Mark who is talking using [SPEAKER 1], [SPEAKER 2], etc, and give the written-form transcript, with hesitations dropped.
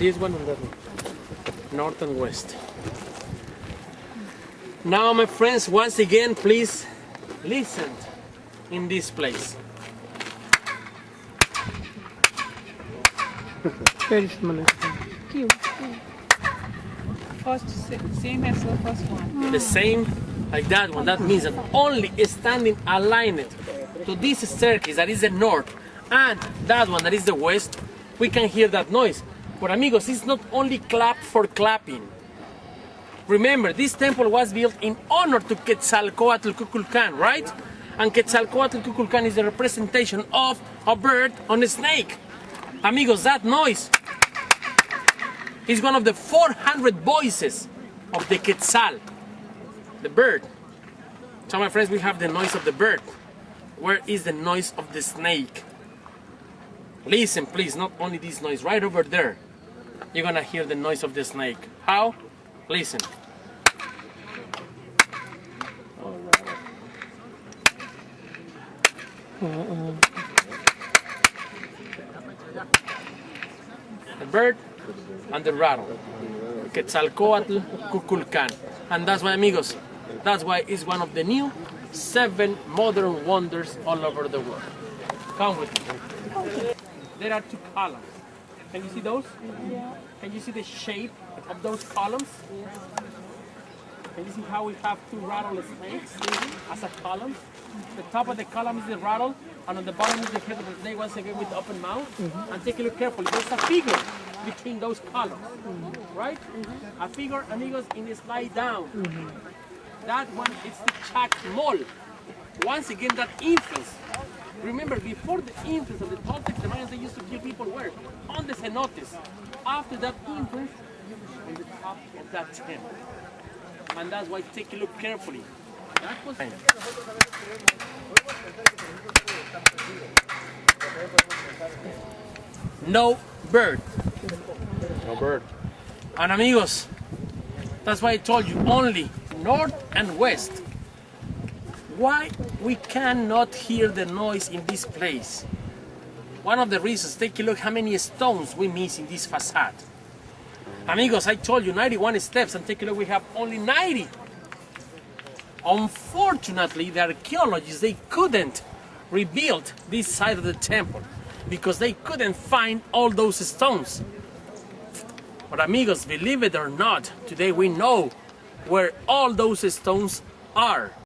[SPEAKER 1] This one on the north and west. Now, my friends, once again, please listen in this place.
[SPEAKER 2] Very similar.
[SPEAKER 3] First, same as the first one.
[SPEAKER 1] The same like that one. That means that only standing aligned to this staircase that is the north and that one that is the west, we can hear that noise. But amigos, it's not only clap for clapping. Remember, this temple was built in honor to Quetzalcoatl Kukulcan, right? And Quetzalcoatl Kukulcan is the representation of a bird on a snake. Amigos, that noise is one of the 400 voices of the Quetzal, the bird. So my friends, we have the noise of the bird. Where is the noise of the snake? Listen, please, not only this noise, right over there. You're gonna hear the noise of the snake. How? Listen. The bird and the rattle. Quetzalcoatl, Kukulcan. And that's why, amigos, that's why it's one of the new 7 modern wonders all over the world. Come with me. There are 2 columns. Can you see those?
[SPEAKER 3] Yeah.
[SPEAKER 1] Can you see the shape of those columns? Can you see how we have 2 rattle snakes as a column? The top of the column is the rattle, and on the bottom is the head of the snake, once again with the open mouth. And take a look carefully. There's a figure between those columns, right? A figure, amigos, in a slide down. That one is the Chacmol. Once again, that influence. Remember, before the influence of the Toltecs, the Mayans, they used to kill people where? On the cenotes. After that influence, on the top of that temple. And that's why take a look carefully. That was no bird.
[SPEAKER 4] No bird.
[SPEAKER 1] And amigos, that's why I told you only north and west. Why we cannot hear the noise in this place? One of the reasons, take a look how many stones we miss in this facade. Amigos, I told you 91 steps, and take a look, we have only 90. Unfortunately, the archaeologists, they couldn't rebuild this side of the temple because they couldn't find all those stones. But amigos, believe it or not, today we know where all those stones are.